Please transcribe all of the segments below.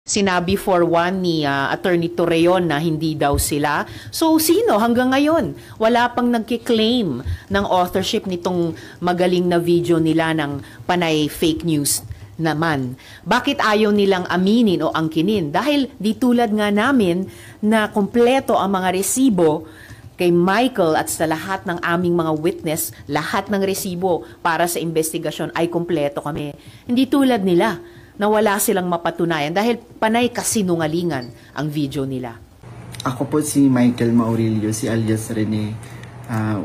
Sinabi for one ni Attorney Torreon na hindi daw sila. So sino hanggang ngayon? Wala pang nagki-claim ng authorship nitong magaling na video nila ng panay fake news naman. Bakit ayaw nilang aminin o angkinin? Dahil di tulad nga namin na kompleto ang mga resibo kay Michael at sa lahat ng aming mga witness, lahat ng resibo para sa investigasyon ay kompleto kami. Hindi tulad nila na wala silang mapatunayan dahil panay kasinungalingan ang video nila. Ako po si Michael Maurilio, si alias Rene.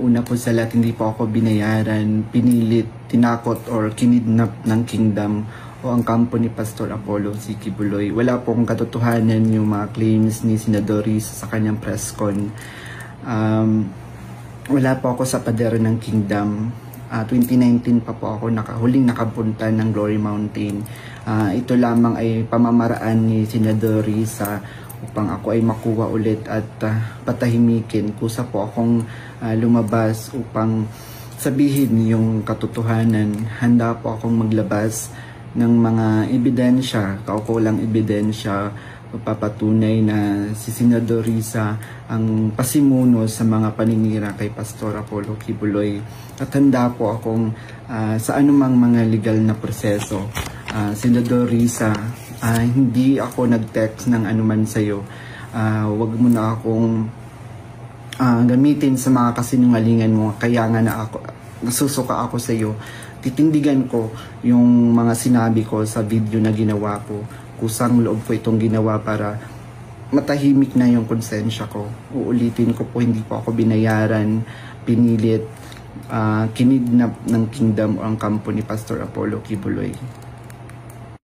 Una po sa lahat, hindi po ako binayaran, pinilit, tinakot or kinidnap ng Kingdom o ang kampo ni Pastor Apollo C. Kibuloy. Wala po akong katotohanan yung mga claims ni Senador Risa sa kanyang press con. Wala po ako sa pader ng Kingdom. 2019 pa po ako huling nakapunta ng Glory Mountain. Ito lamang ay pamamaraan ni Senador Risa upang ako ay makuha ulit at patahimikin. Kusa po akong lumabas upang sabihin yung katotohanan. Handa po akong maglabas ng mga ebidensya, kaukulang ebidensya, papatunay na si Senador Risa ang pasimuno sa mga paninira kay Pastor Apollo Kibuloy. At handa po akong sa anumang mga legal na proseso. Senador Risa, hindi ako nag-text ng anuman sa'yo. Wag mo na akong gamitin sa mga kasinungalingan mo. Kaya nga na ako, nasusuka ako sa'yo. Titindigan ko yung mga sinabi ko sa video na ginawa ko. Kusang loob ko itong ginawa para matahimik na yung konsensya ko. Uulitin ko po, hindi po ako binayaran, pinilit, kinidnap ng Kingdom o ang kampo ni Pastor Apollo Kibuloy.